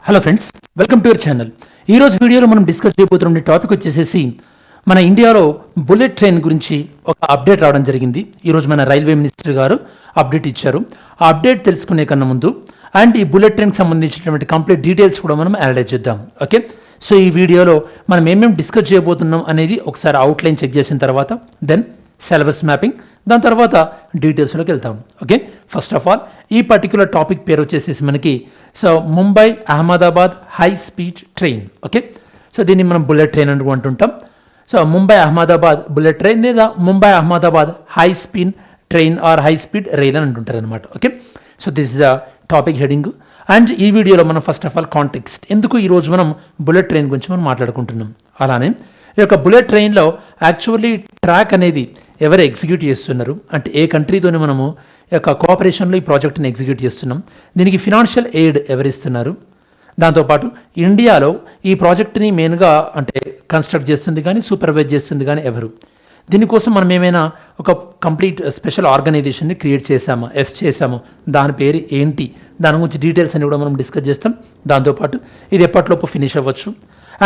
Hello friends, welcome to your channel. ఈరోజు వీడియోలో మనం డిస్కస్ చేయబోతున్న టాపిక్ వచ్చేసేసి మన ఇండియాలో బుల్లెట్ ట్రైన్ గురించి ఒక అప్డేట్ రావడం జరిగింది. ఈరోజు మన రైల్వే మినిస్టర్ గారు అప్డేట్ ఇచ్చారు. ఆ అప్డేట్ తెలుసుకునే కన్నా ముందు అండ్ ఈ బుల్లెట్ ట్రైన్కి సంబంధించినటువంటి కంప్లీట్ డీటెయిల్స్ కూడా మనం అనలైజ్ చేద్దాం. ఓకే, సో ఈ వీడియోలో మనం ఏమేమి డిస్కస్ చేయబోతున్నాం అనేది ఒకసారి అవుట్లైన్ చెక్ చేసిన తర్వాత దెన్ సిలబస్ మ్యాపింగ్, దాని తర్వాత డీటెయిల్స్లోకి వెళ్తాం. ఓకే, ఫస్ట్ ఆఫ్ ఆల్ ఈ పర్టికులర్ టాపిక్ పేరు వచ్చేసేసి మనకి Mumbai Ahmedabad high speed train. Okay, so దీన్ని మనం బుల్లెట్ ట్రైన్ అంటుంటాం. So Mumbai Ahmedabad bullet train లేదా Mumbai Ahmedabad high speed train or high speed rail అని అంటుంటారు అనమాట. Okay, so this is the topic heading. And ఈ వీడియోలో మనం ఫస్ట్ ఆఫ్ ఆల్ కాంటెక్స్ట్, ఎందుకు ఈరోజు మనం బుల్లెట్ ట్రైన్ గురించి మనం మాట్లాడుకుంటున్నాం. అలానే ఈ యొక్క బుల్లెట్ ట్రైన్లో యాక్చువల్లీ ట్రాక్ అనేది ఎవరు ఎగ్జిక్యూట్ చేస్తున్నారు అంటే ఏ కంట్రీతోనే మనము యొక్క కోఆపరేషన్లో ఈ ప్రాజెక్ట్ని ఎగ్జిక్యూట్ చేస్తున్నాం, దీనికి ఫినాన్షియల్ ఎయిడ్ ఎవరిస్తున్నారు, దాంతోపాటు ఇండియాలో ఈ ప్రాజెక్ట్ని మెయిన్గా అంటే కన్స్ట్రక్ట్ చేస్తుంది కానీ సూపర్వైజ్ చేస్తుంది కానీ ఎవరు, దీనికోసం మనం ఏమైనా ఒక కంప్లీట్ స్పెషల్ ఆర్గనైజేషన్ని క్రియేట్ చేశామా, చేసాము, దాని పేరు ఏంటి, దాని గురించి డీటెయిల్స్ అన్ని కూడా మనం డిస్కస్ చేస్తాం. దాంతోపాటు ఇది ఎప్పటిలోపు ఫినిష్ అవ్వచ్చు.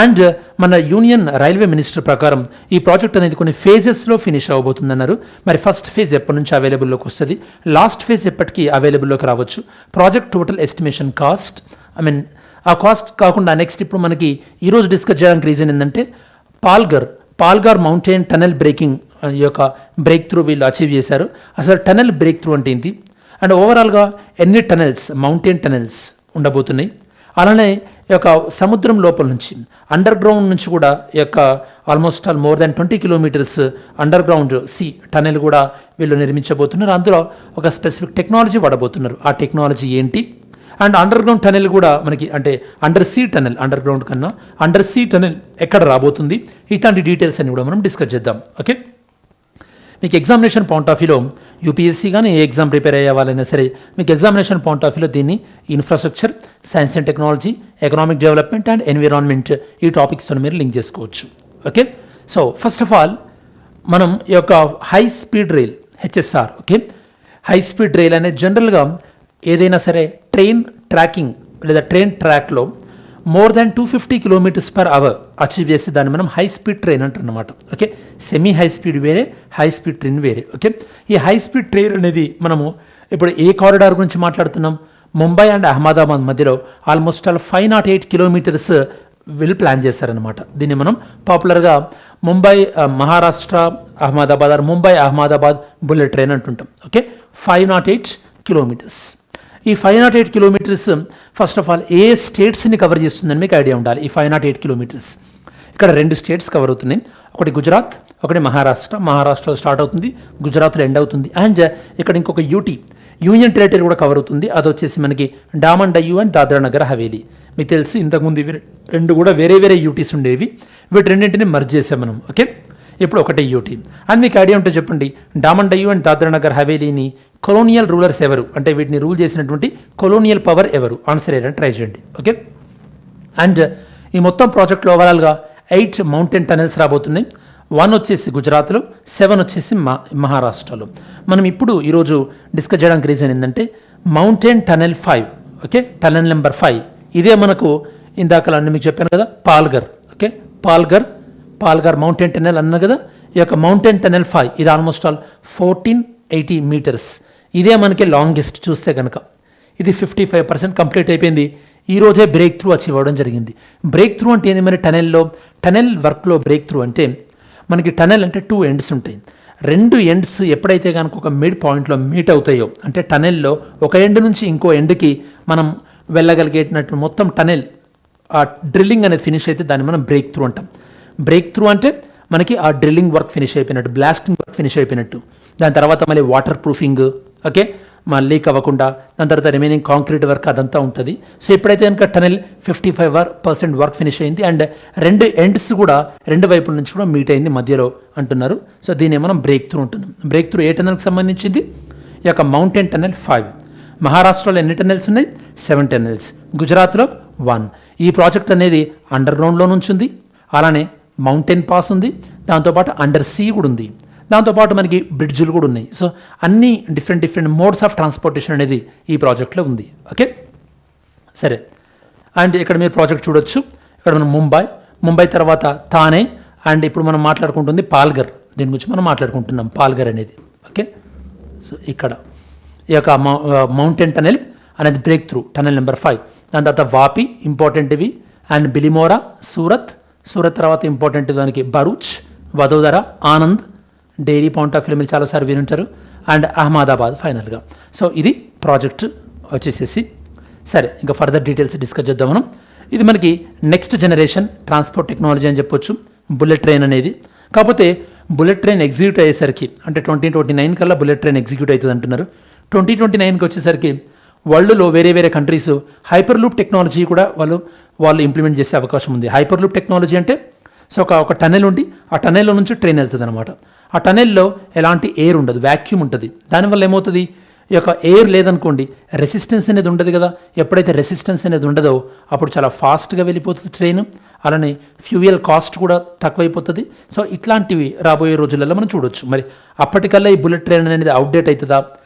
అండ్ మన యూనియన్ రైల్వే మినిస్టర్ ప్రకారం ఈ ప్రాజెక్ట్ అనేది కొన్ని ఫేజెస్లో ఫినిష్ అవ్వబోతుందన్నారు. మరి ఫస్ట్ ఫేజ్ ఎప్పటి నుంచి అవైలబుల్లోకి వస్తుంది, లాస్ట్ ఫేజ్ ఎప్పటికీ అవైలబుల్లోకి రావచ్చు, ప్రాజెక్ట్ టోటల్ ఎస్టిమేషన్ కాస్ట్, ఆ కాస్ట్ కాకుండా నెక్స్ట్ ఇప్పుడు మనకి ఈరోజు డిస్కస్ చేయడానికి రీజన్ ఏంటంటే పాల్ఘర్ మౌంటైన్ టనెల్ బ్రేకింగ్ యొక్క బ్రేక్ త్రూ వీళ్ళు అచీవ్ చేశారు. అసలు టనెల్ బ్రేక్ త్రూ అంటే ఏంటి అండ్ ఓవరాల్గా ఎన్ని టనెల్స్ మౌంటైన్ టనెల్స్ ఉండబోతున్నాయి, అలానే ఈ యొక్క సముద్రం లోపల నుంచి అండర్ గ్రౌండ్ నుంచి కూడా ఈ యొక్క almost more than 20 kilometres underground sea tunnel కూడా వీళ్ళు నిర్మించబోతున్నారు. అందులో ఒక స్పెసిఫిక్ టెక్నాలజీ వాడబోతున్నారు. ఆ టెక్నాలజీ ఏంటి అండ్ అండర్ గ్రౌండ్ టనెల్ కూడా మనకి అంటే under see tunnel, under ground కన్నా అండర్ సీ టనెల్ ఎక్కడ రాబోతుంది, ఇట్లాంటి డీటెయిల్స్ అన్ని కూడా మనం డిస్కస్ చేద్దాం. ఓకే, మీకు ఎగ్జామినేషన్ పాయింట్ ఆఫ్ వ్యూలో యూపీఎస్సీ కానీ ఏ ఎగ్జామ్ ప్రిపేర్ అయ్యే వాళ్ళైనా సరే మీకు ఎగ్జామినేషన్ పాయింట్ ఆఫ్ వ్యూలో దీన్ని infrastructure, science and technology, economic development and environment ఈ టాపిక్స్తో మీరు లింక్ చేసుకోవచ్చు. Okay, so first of all మనం ఈ యొక్క high speed rail HSR, okay, high speed rail అనేది జనరల్గా ఏదైనా సరే ట్రైన్ ట్రాకింగ్ లేదా ట్రైన్ ట్రాక్లో more than 250 kilometres per hour achieve చేసి దాన్ని మనం హై స్పీడ్ ట్రైన్ అంటున్నమాట. ఓకే, సెమీ హై స్పీడ్ వేరే, హై స్పీడ్ ట్రైన్ వేరే. ఓకే, ఈ హై స్పీడ్ ట్రైన్ అనేది మనము ఇప్పుడు ఏ కారిడార్ గురించి మాట్లాడుతున్నాం, ముంబై అండ్ అహ్మదాబాద్ మధ్యలో ఆల్మోస్ట్ 508 కిలోమీటర్స్ వీళ్ళు ప్లాన్ చేశారనమాట. దీన్ని మనం పాపులర్గా Mumbai Maharashtra Ahmedabad or Mumbai Ahmedabad bullet train అంటుంటాం. Okay, 508 kilometres. ఈ 508 కిలోమీటర్స్ ఫస్ట్ ఆఫ్ ఆల్ ఏ స్టేట్స్ని కవర్ చేస్తుందని మీకు ఐడియా ఉండాలి. ఈ 508 కిలోమీటర్స్ ఇక్కడ 2 స్టేట్స్ కవర్ అవుతున్నాయి, ఒకటి గుజరాత్, ఒకటి మహారాష్ట్ర. మహారాష్ట్ర స్టార్ట్ అవుతుంది, గుజరాత్లో ఎండ్ అవుతుంది. అండ్ ఇక్కడ ఇంకొక యూనియన్ టెరిటరీ కూడా కవర్ అవుతుంది, అది వచ్చేసి మనకి డామన్ డయ్యూ అండ్ దాద్రా నగర్ హవేలీ. మీకు తెలుసు ఇంతకుముందు ఇవి 2 కూడా వేరే వేరే యూటీస్ ఉండేవి, వీటి రెండింటిని మర్జ్ చేసాం మనం. ఓకే, ఇప్పుడు ఒకటే యూటీ. అండ్ మీకు ఐడియా ఉంటే చెప్పండి, డామన్ డయ్యూ అండ్ దాద్రా నగర్ హవేలీని కొలోనియల్ రూలర్స్ ఎవరు అంటే వీటిని రూల్ చేసినటువంటి కొలోనియల్ పవర్ ఎవరు, ఆన్సర్ ఏదని ట్రై చేయండి. ఓకే, అండ్ ఈ మొత్తం ప్రాజెక్ట్లో ఓవరాల్గా 8 మౌంటైన్ టనెల్స్ రాబోతున్నాయి. 1 వచ్చేసి గుజరాత్లో, 7 వచ్చేసి మహారాష్ట్రలో. మనం ఇప్పుడు ఈరోజు డిస్కస్ చేయడానికి రీజన్ ఏంటంటే mountain tunnel 5. Okay, tunnel number 5 ఇదే మనకు ఇందాక మీకు చెప్పాను కదా Palghar. Okay, Palghar mountain tunnel అన్నా కదా, ఈ యొక్క మౌంటైన్ టనెల్ 5 ఇది ఆల్మోస్ట్ 1480 మీటర్స్. ఇదే మనకి లాంగెస్ట్ చూస్తే కనుక ఇది 55% కంప్లీట్ అయిపోయింది. ఈరోజే బ్రేక్ త్రూ అచీవ్ అవ్వడం జరిగింది. బ్రేక్ త్రూ అంటే ఏంది, మరి టనెల్ వర్క్లో బ్రేక్ త్రూ అంటే మనకి టనెల్ అంటే 2 ఎండ్స్ ఉంటాయి. 2 ఎండ్స్ ఎప్పుడైతే కనుక ఒక మిడ్ పాయింట్లో మీట్ అవుతాయో అంటే టనెల్లో ఒక ఎండ్ నుంచి ఇంకో ఎండ్కి మనం వెళ్ళగలిగేటట్టు మొత్తం టనెల్ ఆ డ్రిల్లింగ్ అనేది ఫినిష్ అయితే దాన్ని మనం బ్రేక్ త్రూ అంటాం. బ్రేక్ త్రూ అంటే మనకి ఆ డ్రిల్లింగ్ వర్క్ ఫినిష్ అయిపోయినట్టు, బ్లాస్టింగ్ వర్క్ ఫినిష్ అయిపోయినట్టు. దాని తర్వాత మళ్ళీ వాటర్ ప్రూఫింగ్, ఓకే, మళ్ళీ లీక్ అవ్వకుండా, దాని తర్వాత రిమైనింగ్ కాంక్రీట్ వర్క్ అదంతా ఉంటుంది. సో ఎప్పుడైతే కనుక టనెల్ 55% వర్క్ ఫినిష్ అయింది అండ్ 2 ఎండ్స్ కూడా 2 వైపుల నుంచి కూడా మీట్ అయింది మధ్యలో అంటున్నారు. సో దీన్ని మనం బ్రేక్ త్రూ ఉంటున్నాం. బ్రేక్ త్రూ ఏ టనెల్కి సంబంధించింది, ఈ యొక్క మౌంటైన్ టనెల్ 5. మహారాష్ట్రలో ఎన్ని టనెల్స్ ఉన్నాయి, 7 టనెల్స్. గుజరాత్లో 1. ఈ ప్రాజెక్ట్ అనేది అండర్ గ్రౌండ్లో నుంచి ఉంది, అలానే మౌంటైన్ పాస్ ఉంది, దాంతోపాటు అండర్ సీ కూడా ఉంది, దాంతోపాటు మనకి బ్రిడ్జ్లు కూడా ఉన్నాయి. సో అన్ని డిఫరెంట్ మోడ్స్ ఆఫ్ ట్రాన్స్పోర్టేషన్ అనేది ఈ ప్రాజెక్ట్లో ఉంది. ఓకే, సరే అండ్ ఇక్కడ మీరు ప్రాజెక్ట్ చూడొచ్చు. ఇక్కడ మనం ముంబై తర్వాత థానే, అండ్ ఇప్పుడు మనం మాట్లాడుకుంటుంది పాల్ఘర్. దీని గురించి మనం మాట్లాడుకుంటున్నాం, పాల్ఘర్ అనేది. ఓకే, సో ఇక్కడ ఈ యొక్క మౌంటైన్ టనెల్ అనేది బ్రేక్ త్రూ టనెల్ నెంబర్ 5. దాని తర్వాత వాపి ఇంపార్టెంట్ ఇవి, అండ్ బిలిమోరా, సూరత్ తర్వాత ఇంపార్టెంట్ దానికి Bharuch, Vadodara, Anand, dairy point of view మీరు చాలాసార్లు వినుంటారు, అండ్ అహ్మదాబాద్ ఫైనల్గా. సో ఇది ప్రాజెక్ట్ వచ్చేసేసి. సరే, ఇంకా ఫర్దర్ డీటెయిల్స్ డిస్కస్ చేద్దాం మనం. ఇది మనకి నెక్స్ట్ జనరేషన్ ట్రాన్స్పోర్ట్ టెక్నాలజీ అని చెప్పొచ్చు, బుల్లెట్ ట్రైన్ అనేది. కాకపోతే బుల్లెట్ ట్రైన్ ఎగ్జిక్యూట్ అయ్యేసరికి అంటే 2029 కల్లా బుల్లెట్ ట్రైన్ ఎగ్జిక్యూట్ అవుతుంది అంటున్నారు. 2029కి వచ్చేసరికి వరల్డ్లో వేరే కంట్రీస్ హైపర్ లూప్ టెక్నాలజీ కూడా వాళ్ళు ఇంప్లిమెంట్ చేసే అవకాశం ఉంది. హైపర్ లూప్ టెక్నాలజీ అంటే సో ఒక టనెల్ ఉండి ఆ టనెల్లో నుంచి ట్రైన్ వెళ్తుంది అనమాట. ఆ టనెల్లో ఎలాంటి ఎయిర్ ఉండదు, వ్యాక్యూమ్ ఉంటుంది. దానివల్ల ఏమవుతుంది, ఈ యొక్క ఎయిర్ లేదనుకోండి, రెసిస్టెన్స్ అనేది ఉండదు కదా. ఎప్పుడైతే రెసిస్టెన్స్ అనేది ఉండదో అప్పుడు చాలా ఫాస్ట్గా వెళ్ళిపోతుంది ట్రైన్. అలానే ఫ్యూయల్ కాస్ట్ కూడా తక్కువైపోతుంది. సో ఇట్లాంటివి రాబోయే రోజులలో మనం చూడొచ్చు. మరి అప్పటికల్లా ఈ బుల్లెట్ ట్రైన్ అనేది అవుట్డేట్ అవుతుందా,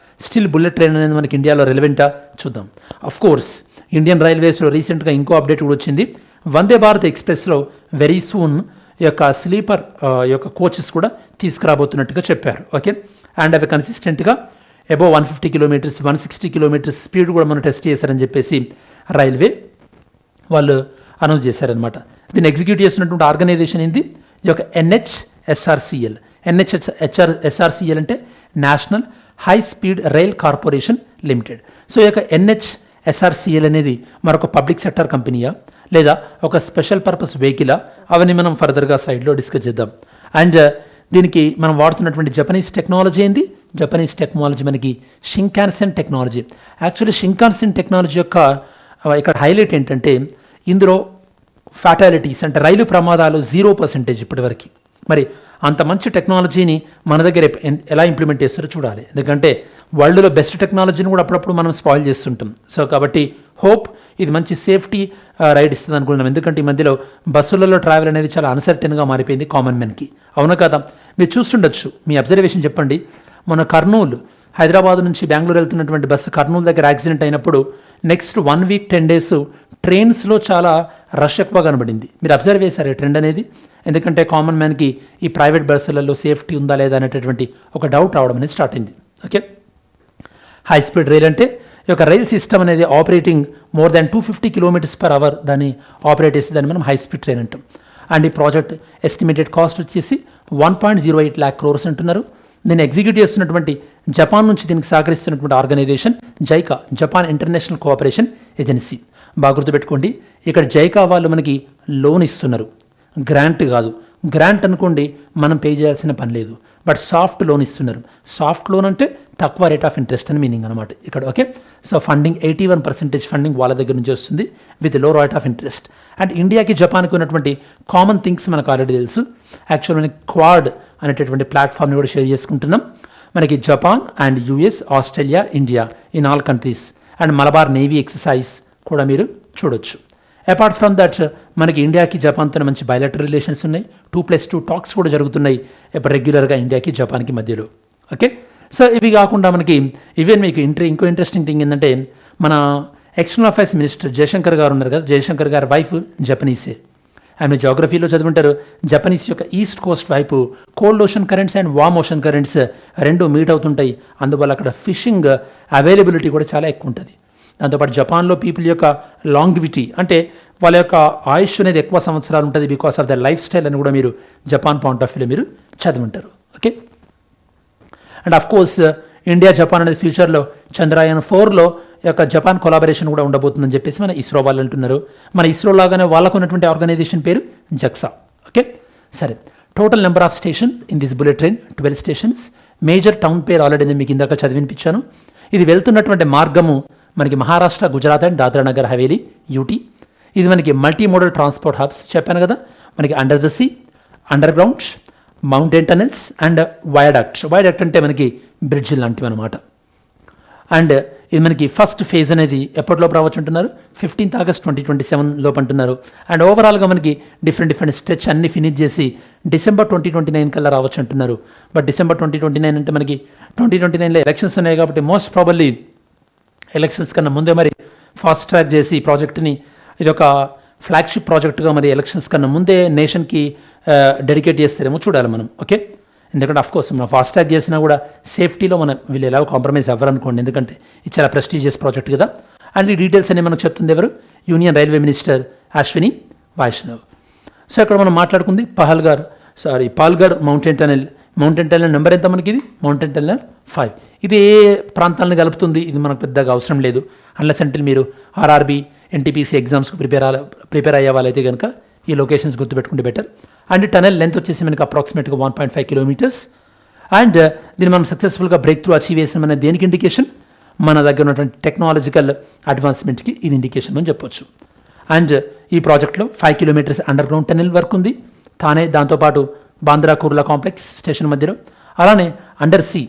స్టిల్ బుల్లెట్ ట్రైన్ అనేది మనకి ఇండియాలో రెలవెంటా చూద్దాం. అఫ్ కోర్స్ ఇండియన్ రైల్వేస్లో రీసెంట్గా ఇంకో అప్డేట్ కూడా వచ్చింది. వందే భారత్ ఎక్స్ప్రెస్లో వెరీ సూన్ ఈ యొక్క స్లీపర్ యొక్క కోచెస్ కూడా తీసుకురాబోతున్నట్టుగా చెప్పారు. ఓకే, అండ్ అవి కన్సిస్టెంట్గా అబోవ్ 150 కిలోమీటర్స్ 160 కిలోమీటర్స్ స్పీడ్ కూడా మనం టెస్ట్ చేశారని చెప్పేసి రైల్వే వాళ్ళు అనౌన్స్ చేశారనమాట. దీన్ని ఎగ్జిక్యూట్ చేస్తున్నటువంటి ఆర్గనైజేషన్ ఏంది, ఈ యొక్క NHSRCL. NHSRCL అంటే national high speed rail corporation limited. So ఈ యొక్క NHSRCL అనేది మరొక పబ్లిక్ సెక్టర్ కంపెనీయా లేదా ఒక స్పెషల్ పర్పస్ వెహికలా, అవన్నీ మనం ఫర్దర్గా స్లైడ్లో డిస్కస్ చేద్దాం. అండ్ దీనికి మనం వాడుతున్నటువంటి జపనీస్ టెక్నాలజీ ఏంది, జపనీస్ టెక్నాలజీ మనకి షింకాన్సెన్ టెక్నాలజీ. యాక్చువల్లీ షింకాన్సెన్ టెక్నాలజీ యొక్క ఇక్కడ హైలైట్ ఏంటంటే ఇందులో ఫ్యాటాలిటీస్ అంటే రైలు ప్రమాదాలు 0% ఇప్పటివరకు. మరి అంత మంచి టెక్నాలజీని మన దగ్గర ఎలా ఇంప్లిమెంట్ చేస్తారో చూడాలి. ఎందుకంటే వరల్డ్లో బెస్ట్ టెక్నాలజీని కూడా అప్పుడప్పుడు మనం స్పాయిల్ చేస్తుంటాం. సో కాబట్టి హోప్ ఇది మంచి సేఫ్టీ రైడ్ ఇస్తుంది అనుకుంటున్నాం. ఎందుకంటే ఈ మధ్యలో బస్సులలో ట్రావెల్ అనేది చాలా అన్సర్టెన్గా మారిపోయింది కామన్ మెన్కి. అవునా కదా, మీరు చూస్తుండొచ్చు. మీ అబ్జర్వేషన్ చెప్పండి. మన కర్నూలు హైదరాబాద్ నుంచి బెంగళూరు వెళ్తున్నటువంటి బస్సు కర్నూలు దగ్గర యాక్సిడెంట్ అయినప్పుడు నెక్స్ట్ 1 వీక్ 10 డేస్ ట్రైన్స్లో చాలా రష్ ఎక్కువ కనబడింది. మీరు అబ్జర్వ్ చేశారు ఈ ట్రెండ్ అనేది. ఎందుకంటే కామన్ మ్యాన్కి ఈ ప్రైవేట్ బస్సులలో సేఫ్టీ ఉందా లేదా అనేటటువంటి ఒక డౌట్ రావడం అనేది స్టార్ట్ అయింది. ఓకే, హై స్పీడ్ రైల్ అంటే ఈ యొక్క రైల్ సిస్టమ్ అనేది ఆపరేటింగ్ మోర్ దాన్ 250 km/h దాన్ని ఆపరేట్ చేసి దాన్ని మనం హై స్పీడ్ ట్రైన్ అంటాం. అండ్ ఈ ప్రాజెక్ట్ ఎస్టిమేటెడ్ కాస్ట్ వచ్చేసి 1.08 lakh crores అంటున్నారు. దీన్ని ఎగ్జిక్యూట్ చేస్తున్నటువంటి జపాన్ నుంచి దీనికి సహకరిస్తున్నటువంటి organisation JICA, Japan international cooperation agency. బాగా గుర్తుపెట్టుకోండి, ఇక్కడ జైకా వాళ్ళు మనకి లోన్ ఇస్తున్నారు, గ్రాంట్ కాదు. గ్రాంట్ అనుకోండి మనం పే చేయాల్సిన పని లేదు, బట్ సాఫ్ట్ లోన్ ఇస్తున్నారు. సాఫ్ట్ లోన్ అంటే తక్కువ రేట్ ఆఫ్ ఇంట్రెస్ట్ అని మీనింగ్ అనమాట ఇక్కడ. ఓకే, సో ఫండింగ్ 81% ఫండింగ్ వాళ్ళ దగ్గర నుంచి వస్తుంది విత్ లో రేట్ ఆఫ్ ఇంట్రెస్ట్. అండ్ ఇండియాకి జపాన్కి ఉన్నటువంటి కామన్ థింగ్స్ మనకు ఆల్రెడీ తెలుసు. యాక్చువల్ మనకి క్వాడ్ అనేటటువంటి ప్లాట్ఫామ్ని కూడా షేర్ చేసుకుంటున్నాం. మనకి Japan and US, Australia, India ఈ 4 countries and Malabar navy exercise కూడా మీరు చూడొచ్చు. అపార్ట్ ఫ్రమ్ దట్ మనకి ఇండియాకి జపాన్తో మంచి బయలాటరల్ రిలేషన్స్ ఉన్నాయి. 2+2 టాక్స్ కూడా జరుగుతున్నాయి ఇప్పుడు రెగ్యులర్గా ఇండియాకి జపాన్కి మధ్యలో. ఓకే, సో ఇవి కాకుండా మనకి ఈవెన్ మీకు ఇంకో ఇంట్రెస్టింగ్ థింగ్ ఏంటంటే మన ఎక్స్టర్నల్ అఫైర్స్ మినిస్టర్ జయశంకర్ గారు ఉన్నారు కదా, జయశంకర్ గారి వైఫ్ జపనీసే. ఆమె జాగ్రఫీలో చదువుంటారు. జపనీస్ యొక్క ఈస్ట్ కోస్ట్ వైపు cold ocean currents and warm ocean currents రెండు మీట్ అవుతుంటాయి. అందువల్ల అక్కడ ఫిషింగ్ అవైలబిలిటీ కూడా చాలా ఎక్కువ ఉంటుంది. దాంతోపాటు జపాన్లో పీపుల్ యొక్క లాంగివిటీ అంటే వాళ్ళ యొక్క ఆయుష్ అనేది ఎక్కువ సంవత్సరాలు ఉంటుంది because of the life style అని కూడా మీరు జపాన్ పాయింట్ ఆఫ్ వ్యూలో మీరు చదివింటారు. Okay, and of course India Japan అనేది ఫ్యూచర్లో చంద్రయాన్ 4లో యొక్క జపాన్ కొలాబరేషన్ కూడా ఉండబోతుందని చెప్పేసి మన ఇస్రో వాళ్ళు అంటున్నారు. మన ఇస్రో లాగానే వాళ్ళకు ఉన్నటువంటి ఆర్గనైజేషన్ పేరు జక్సా. ఓకే, సరే, total number of station in this bullet train 12 stations. Major town పేరు ఆల్రెడీ నేను మీకు ఇందాక చదివినిపించాను. ఇది వెళ్తున్నటువంటి మార్గము మనకి మహారాష్ట్ర, గుజరాత్ అండ్ దాద్రా నగర్ హవేలీ UT. ఇది మనకి మల్టీ మోడల్ ట్రాన్స్పోర్ట్ హబ్స్ చెప్పాను కదా. మనకి under the sea, underground, mountain tunnels and viaduct. Viaduct అంటే మనకి బ్రిడ్జ్ లాంటివి అనమాట. అండ్ ఇది మనకి ఫస్ట్ ఫేజ్ అనేది ఎప్పటిలోపు రావచ్చు అంటున్నారు, 15th August 2027 లోపు అంటున్నారు. అండ్ ఓవరాల్గా మనకి డిఫరెంట్ స్ట్రెచ్ అన్ని ఫినిష్ చేసి December 2029 కల్లా రావచ్చు అంటున్నారు. బట్ December 2029 అంటే మనకి 2029లో ఎలక్షన్స్ ఉన్నాయి కాబట్టి మోస్ట్ ప్రాబబ్లీ ఎలక్షన్స్ కన్నా ముందే మరి ఫాస్ట్ ట్రాక్ చేసి ప్రాజెక్ట్ని ఇది ఒక ఫ్లాగ్షిప్ ప్రాజెక్టుగా మరి ఎలక్షన్స్ కన్నా ముందే నేషన్కి డెడికేట్ చేస్తారేమో చూడాలి మనం. ఓకే, ఎందుకంటే అఫ్కోర్స్ మనం ఫాస్ట్ ట్రాక్ చేసినా కూడా సేఫ్టీలో మనం వీళ్ళు ఎలా కాంప్రమైజ్ అవ్వరనుకోండి, ఎందుకంటే ఇది చాలా ప్రెస్టీజియస్ ప్రాజెక్ట్ కదా. అండ్ ఈ డీటెయిల్స్ అనేవి మనకు చెప్తుంది ఎవరు? Union railway minister Ashwini Vaishnaw. So ఇక్కడ మనం మాట్లాడుకుంది పాల్ఘర్ మౌంటైన్ టనెల్ నెంబర్ ఎంత మనకి? ఇది మౌంటైన్ టనెల్ 5. ఇది ఏ ప్రాంతాలను కలుపుతుంది? ఇది మనకు పెద్దగా అవసరం లేదు, అన్లెస్ అంటే మీరు ఆర్ఆర్బీ ఎన్టీపీసీ ఎగ్జామ్స్కి ప్రిపేర్ అయ్యే వాళ్ళైతే కనుక ఈ లొకేషన్స్ గుర్తుపెట్టుకుంటే బెటర్. అండ్ టనెల్ లెంత్ వచ్చేసి మనకి అప్రాక్సిమేట్గా 1.5 కిలోమీటర్స్. అండ్ దీన్ని మనం సక్సెస్ఫుల్గా బ్రేక్ త్రూ అచీవ్ చేసిన దేనికి ఇండికేషన్? మన దగ్గర ఉన్నటువంటి టెక్నాలజికల్ అడ్వాన్స్మెంట్కి ఇది ఇండికేషన్ అని చెప్పొచ్చు. అండ్ ఈ ప్రాజెక్ట్లో 5 kilometres under ground tunnel work ఉంది తానే, దాంతోపాటు బాంద్రా కుర్లా కాంప్లెక్స్ స్టేషన్ మధ్యలో. అలానే అండర్ సీ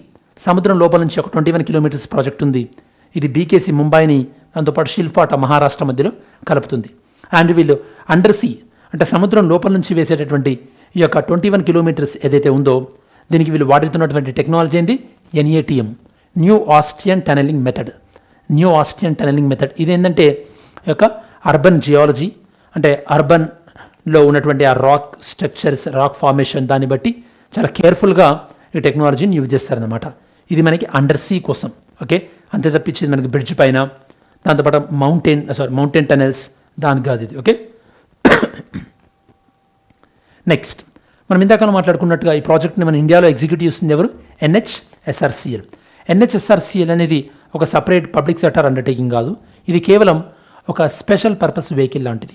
సముద్రం లోపల నుంచి ఒక 21 కిలోమీటర్స్ ప్రాజెక్ట్ ఉంది. ఇది బీకేసీ ముంబైని దాంతోపాటు శిల్పాట మహారాష్ట్ర మధ్యలో కలుపుతుంది. అండ్ వీళ్ళు అండర్ సీ అంటే సముద్రం లోపల నుంచి వేసేటటువంటి ఈ యొక్క 21 కిలోమీటర్స్ ఏదైతే ఉందో దీనికి వీళ్ళు వాడుతున్నటువంటి టెక్నాలజీ ఏంటి? NATM, new Austrian tunnelling method. ఇది ఏంటంటే ఈ యొక్క అర్బన్ జియాలజీ అంటే అర్బన్లో ఉన్నటువంటి ఆ రాక్ స్ట్రక్చర్స్, రాక్ ఫార్మేషన్, దాన్ని బట్టి చాలా కేర్ఫుల్గా ఈ టెక్నాలజీని యూజ్ చేస్తారనమాట. ఇది అండర్ సీ కోసం. ఓకే, అంతే తప్పించి మనకి బ్రిడ్జ్ పైన దాంతోపాటు మౌంటైన్ టనెల్స్ దానికి కాదు ఇది. ఓకే, నెక్స్ట్ మనం ఇందాక మాట్లాడుకున్నట్టుగా ఈ ప్రాజెక్ట్ని మన ఇండియాలో ఎగ్జిక్యూట్ చేస్తుంది ఎవరు? NHSRCL. NHSRCL అనేది ఒక సపరేట్ పబ్లిక్ సెక్టర్ అండర్టేకింగ్ కాదు, ఇది కేవలం ఒక స్పెషల్ పర్పస్ వెహికల్ లాంటిది.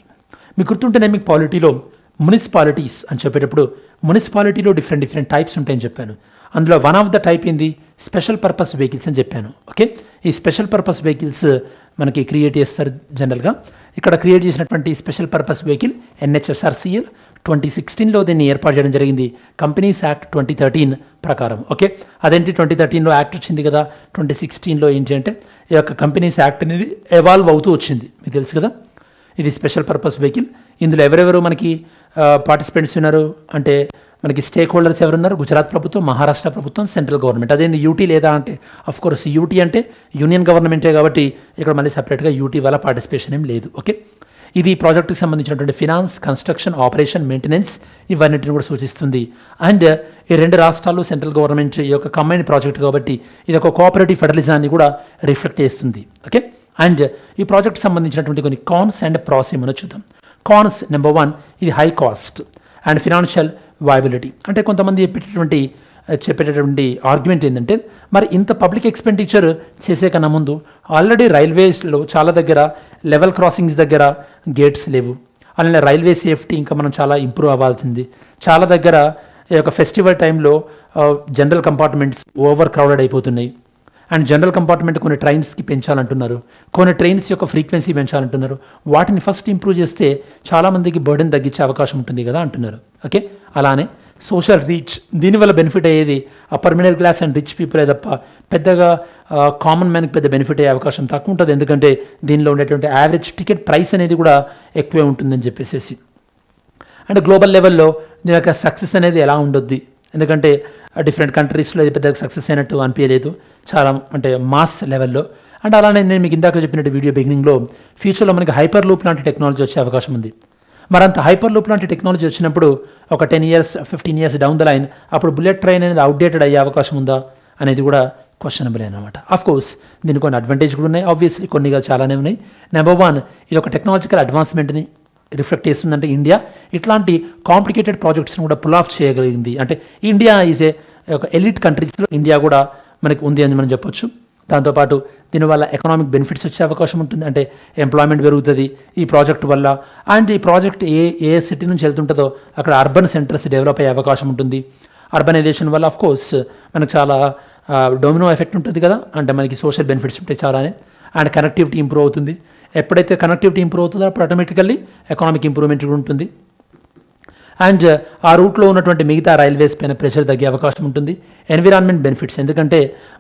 మీకు గుర్తుంటేనే మీకు పాలిటీలో మున్సిపాలిటీస్ అని చెప్పేటప్పుడు మున్సిపాలిటీలో డిఫరెంట్ టైప్స్ ఉంటాయని చెప్పాను. అందులో వన్ ఆఫ్ ద టైప్ ఏంది? స్పెషల్ పర్పస్ వెహికల్స్ అని చెప్పాను. ఓకే, ఈ స్పెషల్ పర్పస్ వెహికల్స్ మనకి క్రియేట్ చేస్తారు జనరల్గా. ఇక్కడ క్రియేట్ చేసినటువంటి స్పెషల్ పర్పస్ వెహికల్ NHSRCL 2016లో దీన్ని ఏర్పాటు చేయడం జరిగింది, కంపెనీస్ యాక్ట్ 2013 ప్రకారం. ఓకే, అదేంటి 2013లో యాక్ట్ వచ్చింది కదా, 2016లో ఏంటి అంటే ఈ యొక్క కంపెనీస్ యాక్ట్ అనేది ఎవాల్వ్ అవుతూ వచ్చింది, మీకు తెలుసు కదా. ఇది స్పెషల్ పర్పస్ వెహికల్. ఇందులో ఎవరెవరు మనకి పార్టిసిపెంట్స్ ఉన్నారు అంటే మనకి స్టేక్ హోల్డర్స్ ఎవరున్నారు? గుజరాత్ ప్రభుత్వం, మహారాష్ట్ర ప్రభుత్వం, సెంట్రల్ గవర్నమెంట్. అదేంటి యూటీ లేదా అంటే అఫ్కోర్స్ యూటీ అంటే యూనియన్ గవర్నమెంటే కాబట్టి ఇక్కడ మళ్ళీ సపరేట్గా యూటీ వల్ల పార్టిసిపేషన్ ఏం లేదు. ఓకే, ఇది ప్రాజెక్టుకి సంబంధించినటువంటి ఫినాన్స్, కన్స్ట్రక్షన్, ఆపరేషన్, మెయింటెనెన్స్ ఇవన్నిటిని కూడా సూచిస్తుంది. అండ్ ఈ రెండు రాష్ట్రాలు సెంట్రల్ గవర్నమెంట్ ఈ యొక్క కంబైన్డ్ ప్రాజెక్ట్ కాబట్టి ఇది ఒక కోఆపరేటివ్ ఫెడరలిజాన్ని కూడా రిఫ్లెక్ట్ చేస్తుంది. ఓకే, అండ్ ఈ ప్రాజెక్ట్ సంబంధించినటువంటి కొన్ని కాన్స్ అండ్ ప్రాస్ ఏమో చూద్దాం. కాన్స్ నెంబర్ 1, ఇది high cost and financial viability. అంటే కొంతమంది చెప్పేటటువంటి ఆర్గ్యుమెంట్ ఏంటంటే మరి ఇంత పబ్లిక్ ఎక్స్పెండిచర్ చేసే కన్నా ముందు ఆల్రెడీ రైల్వేస్లో చాలా దగ్గర లెవెల్ క్రాసింగ్స్ దగ్గర గేట్స్ లేవు, అలానే రైల్వే సేఫ్టీ ఇంకా మనం చాలా ఇంప్రూవ్ అవ్వాల్సింది. చాలా దగ్గర ఈ యొక్క ఫెస్టివల్ టైంలో జనరల్ కంపార్ట్మెంట్స్ ఓవర్ క్రౌడెడ్ అయిపోతున్నాయి. అండ్ జనరల్ కంపార్ట్మెంట్ కొన్ని ట్రైన్స్కి పెంచాలంటున్నారు, కొన్ని ట్రైన్స్ యొక్క ఫ్రీక్వెన్సీ పెంచాలంటున్నారు. వాటిని ఫస్ట్ ఇంప్రూవ్ చేస్తే చాలామందికి బర్డెన్ తగ్గించే అవకాశం ఉంటుంది కదా అంటున్నారు. ఓకే, అలానే సోషల్ రీచ్, దీనివల్ల బెనిఫిట్ అయ్యేది upper middle class and rich పీపులే తప్ప పెద్దగా కామన్ మ్యాన్కి పెద్ద బెనిఫిట్ అయ్యే అవకాశం తక్కువ ఉంటుంది, ఎందుకంటే దీనిలో ఉండేటువంటి యావరేజ్ టికెట్ ప్రైస్ అనేది కూడా ఎక్కువే ఉంటుందని చెప్పేసి. అండ్ గ్లోబల్ లెవెల్లో దీని యొక్క సక్సెస్ అనేది ఎలా ఉండొద్ది, ఎందుకంటే డిఫరెంట్ కంట్రీస్లో ఇది పెద్దగా సక్సెస్ అయినట్టు అనిపించలేదు, చాలా అంటే మాస్ లెవెల్లో. అండ్ అలానే నేను మీకు ఇందాక చెప్పినట్టు వీడియో బిగినింగ్లో ఫ్యూచర్లో మనకి హైపర్ లూప్ లాంటి టెక్నాలజీ వచ్చే అవకాశం ఉంది. మరంత హైపర్ లూప్ లాంటి టెక్నాలజీ వచ్చినప్పుడు ఒక 10 years 15 years down the line అప్పుడు బుల్లెట్ ట్రైన్ అనేది అవుట్డేటెడ్ అయ్యే అవకాశం ఉందా అనేది కూడా క్వశ్చనబుల్ అనమాట. కోర్స్ దీనికి కొన్ని అడ్వాంటేజ్ కూడా ఉన్నాయి, ఆబ్వియస్లీ కొన్నిగా చాలానే ఉన్నాయి. నెంబర్ 1, ఇది ఒక టెక్నాలజికల్ అడ్వాన్స్మెంట్ని రిఫ్లెక్ట్ చేస్తుందంటే ఇండియా ఇట్లాంటి కాంప్లికేటెడ్ ప్రాజెక్ట్స్ని కూడా పుల్ ఆఫ్ చేయగలిగింది. అంటే ఇండియా ఈజ్ ఒక ఎలిట్ కంట్రీస్లో ఇండియా కూడా మనకి ఉంది అని మనం చెప్పొచ్చు. దాంతోపాటు దీనివల్ల ఎకనామిక్ బెనిఫిట్స్ వచ్చే అవకాశం ఉంటుంది, అంటే ఎంప్లాయ్మెంట్ పెరుగుతుంది ఈ ప్రాజెక్ట్ వల్ల. అండ్ ఈ ప్రాజెక్ట్ ఏ సిటీ నుంచి వెళ్తుంటుందో అక్కడ అర్బన్ సెంటర్స్ డెవలప్ అయ్యే అవకాశం ఉంటుంది. అర్బనైజేషన్ వల్ల కోర్స్ మనకు చాలా డొమినో ఎఫెక్ట్ ఉంటుంది కదా, అంటే మనకి సోషల్ బెనిఫిట్స్ ఉంటాయి చాలానే. అండ్ కనెక్టివిటీ ఇంప్రూవ్ అవుతుంది. ఎప్పుడైతే కనెక్టివిటీ ఇంప్రూవ్ అవుతుందో అప్పుడు ఆటోమేటికల్లీ ఎకనామిక్ ఇంప్రూవ్మెంట్ కూడా ఉంటుంది. అండ్ ఆ రూట్లో ఉన్నటువంటి మిగతా రైల్వేస్ పైన ప్రెషర్ తగ్గే అవకాశం ఉంటుంది. ఎన్విరాన్మెంట్ బెనిఫిట్స్, ఎందుకంటే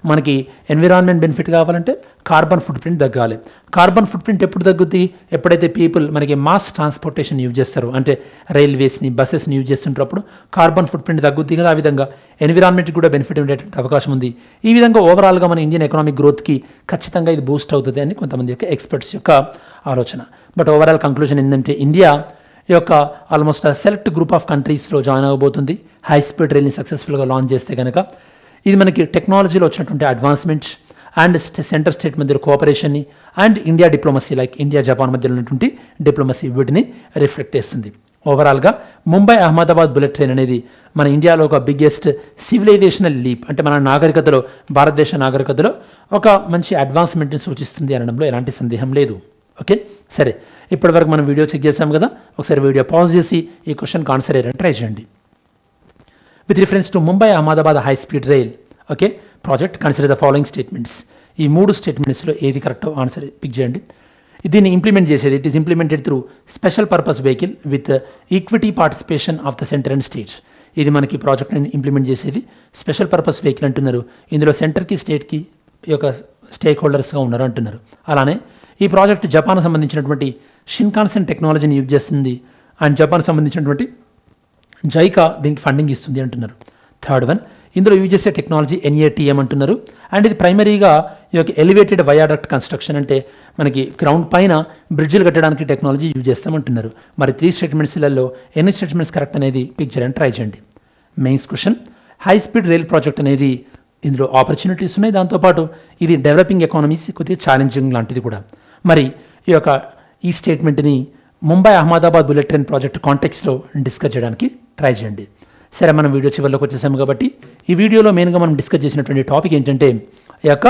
మనకి ఎన్విరాన్మెంట్ బెనిఫిట్ కావాలంటే కార్బన్ ఫుట్ ప్రింట్ తగ్గాలి. కార్బన్ ఫుట్ ప్రింట్ ఎప్పుడు తగ్గుద్ది? ఎప్పుడైతే పీపుల్ మనకి మాస్ ట్రాన్స్పోర్టేషన్ యూజ్ చేస్తారు, అంటే రైల్వేస్ని బస్సెస్ని యూజ్ చేస్తుంటప్పుడు కార్బన్ ఫుట్ ప్రింట్ తగ్గుద్ది కదా. ఆ విధంగా ఎన్విరాన్మెంట్కి కూడా బెనిఫిట్ ఉండేటువంటి అవకాశం ఉంది. ఈ విధంగా ఓవరాల్గా మన ఇండియన్ ఎకనామిక్ గ్రోత్కి ఖచ్చితంగా ఇది బూస్ట్ అవుతుంది అని కొంతమంది యొక్క ఎక్స్పర్ట్స్ యొక్క ఆలోచన. బట్ ఓవరాల్ కంక్లూజన్ ఏంటంటే ఇండియా ఈ యొక్క ఆల్మోస్ట్ సెలెక్ట్ గ్రూప్ ఆఫ్ కంట్రీస్లో జాయిన్ అవ్వబోతుంది. హై స్పీడ్ రైల్ని సక్సెస్ఫుల్గా లాంచ్ చేస్తే కనుక ఇది మనకి టెక్నాలజీలో వచ్చినటువంటి అడ్వాన్స్మెంట్స్ అండ్ సెంటర్ స్టేట్ మధ్య కోఆపరేషన్ని and India diplomacy, like India Japan మధ్యలో ఉన్నటువంటి డిప్లొమసీ, వీటిని రిఫ్లెక్ట్ చేస్తుంది. ఓవరాల్గా ముంబై అహ్మదాబాద్ బుల్లెట్ ట్రైన్ అనేది మన ఇండియాలో ఒక బిగ్గెస్ట్ సివిలైజేషనల్ లీప్, అంటే మన నాగరికతలో, భారతదేశ నాగరికతలో ఒక మంచి అడ్వాన్స్మెంట్ని సూచిస్తుంది అనడంలో ఎలాంటి సందేహం లేదు. ఓకే, సరే, ఇప్పటివరకు మనం వీడియో చెక్ చేసాం కదా. ఒకసారి వీడియో పాజ్ చేసి ఈ క్వశ్చన్కి ఆన్సర్ అయ్యారని ట్రై చేయండి. With reference to Mumbai Ahmedabad high speed rail okay project, consider the following statements. ఈ 3 స్టేట్మెంట్స్లో ఏది కరెక్టో ఆన్సర్ పిక్ చేయండి. దీన్ని ఇంప్లిమెంట్ చేసేది, it is implemented through special purpose vehicle with equity participation of the centre and state. ఇది మనకి ప్రాజెక్ట్ని ఇంప్లిమెంట్ చేసేది స్పెషల్ పర్పస్ వెహికల్ అంటున్నారు. ఇందులో సెంటర్కి స్టేట్కి ఈ యొక్క స్టేక్ హోల్డర్స్గా ఉన్నారు అంటున్నారు. అలానే ఈ ప్రాజెక్ట్ జపాన్ సంబంధించినటువంటి షిన్కాన్సెన్ టెక్నాలజీని యూజ్ చేస్తుంది అండ్ జపాన్ సంబంధించినటువంటి జైకా దీనికి ఫండింగ్ ఇస్తుంది అంటున్నారు. థర్డ్ వన్, ఇందులో యూజ్ చేసే టెక్నాలజీ NATM అంటున్నారు. అండ్ ఇది ప్రైమరీగా ఈ యొక్క ఎలివేటెడ్ వయాడక్ట్ కన్స్ట్రక్షన్, అంటే మనకి గ్రౌండ్ పైన బ్రిడ్జిలు కట్టడానికి టెక్నాలజీ యూజ్ చేస్తామంటున్నారు. మరి 3 స్టేట్మెంట్స్లలో ఎన్ని స్టేట్మెంట్స్ కరెక్ట్ అనేది పిక్ చేయడానికి ట్రై చేయండి. Mains question, high speed rail project అనేది ఇందులో ఆపర్చునిటీస్ ఉన్నాయి, దాంతోపాటు ఇది డెవలపింగ్ ఎకానమీస్ కొద్దిగా ఛాలెంజింగ్ లాంటిది కూడా. మరి ఈ స్టేట్మెంట్ని Mumbai Ahmedabad bullet train project కాంటెక్స్లో డిస్కస్ చేయడానికి ట్రై చేయండి. సరే, మనం వీడియో చివరిలోకి వచ్చేసాము కాబట్టి ఈ వీడియోలో మెయిన్గా మనం డిస్కస్ చేసినటువంటి టాపిక్ ఏంటంటే ఈ యొక్క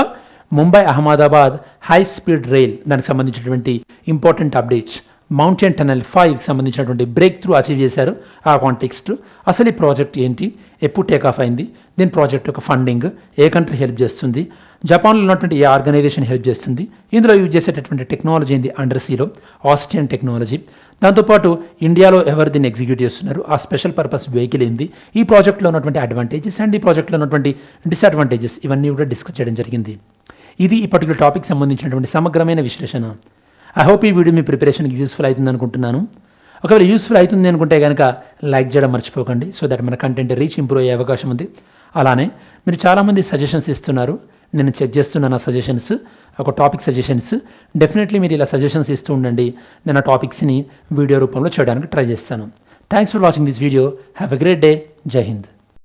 Mumbai Ahmedabad high speed rail, దానికి సంబంధించినటువంటి ఇంపార్టెంట్ అప్డేట్స్, మౌంటైన్ టనల్ 5కి సంబంధించినటువంటి బ్రేక్ త్రూ అచీవ్ చేశారు. ఆ కాంటెక్స్ట్, అసలు ఈ ప్రాజెక్ట్ ఏంటి, ఎప్పుడు టేక్ ఆఫ్ అయింది, దీని ప్రాజెక్ట్ యొక్క ఫండింగ్ ఏ కంట్రీ హెల్ప్ చేస్తుంది, జపాన్లో ఉన్నటువంటి ఏ ఆర్గనైజేషన్ హెల్ప్ చేస్తుంది, ఇందులో యూజ్ చేసేటటువంటి టెక్నాలజీ ఏంది, అండర్ సీలో ఆస్ట్రియన్ టెక్నాలజీ, దాంతోపాటు ఇండియాలో ఎవరు దీన్ని ఎగ్జిక్యూట్ చేస్తున్నారు, ఆ స్పెషల్ పర్పస్ వెహికల్ ఏంది, ఈ ప్రాజెక్ట్లో ఉన్నటువంటి అడ్వాంటేజెస్ అండ్ ఈ ప్రాజెక్ట్లో ఉన్నటువంటి డిసడ్వాంటేజెస్, ఇవన్నీ కూడా డిస్కస్ చేయడం జరిగింది. ఇది ఈ పర్టికులర్ టాపిక్ సంబంధించినటువంటి సమగ్రమైన విశ్లేషణ. ఐ హోప్ ఈ వీడియో మీ ప్రిపరేషన్కి యూస్ఫుల్ అవుతుంది అనుకుంటున్నాను. ఒకవేళ యూస్ఫుల్ అవుతుంది అనుకుంటే కనుక లైక్ చేయడం మర్చిపోకండి, సో దట్ మన కంటెంట్ రీచ్ ఇంప్రూవ్ అయ్యే అవకాశం ఉంది. అలానే మీరు చాలామంది సజెషన్స్ ఇస్తున్నారు, నేను చెక్ చేస్తున్నాను ఆ సజెషన్స్, ఒక టాపిక్ సజెషన్స్. డెఫినెట్లీ మీరు ఇలా సజెషన్స్ ఇస్తూ ఉండండి, నేను ఆ టాపిక్స్ని వీడియో రూపంలో చేయడానికి ట్రై చేస్తాను. Thanks for watching this video. Have a great day. జై హింద్.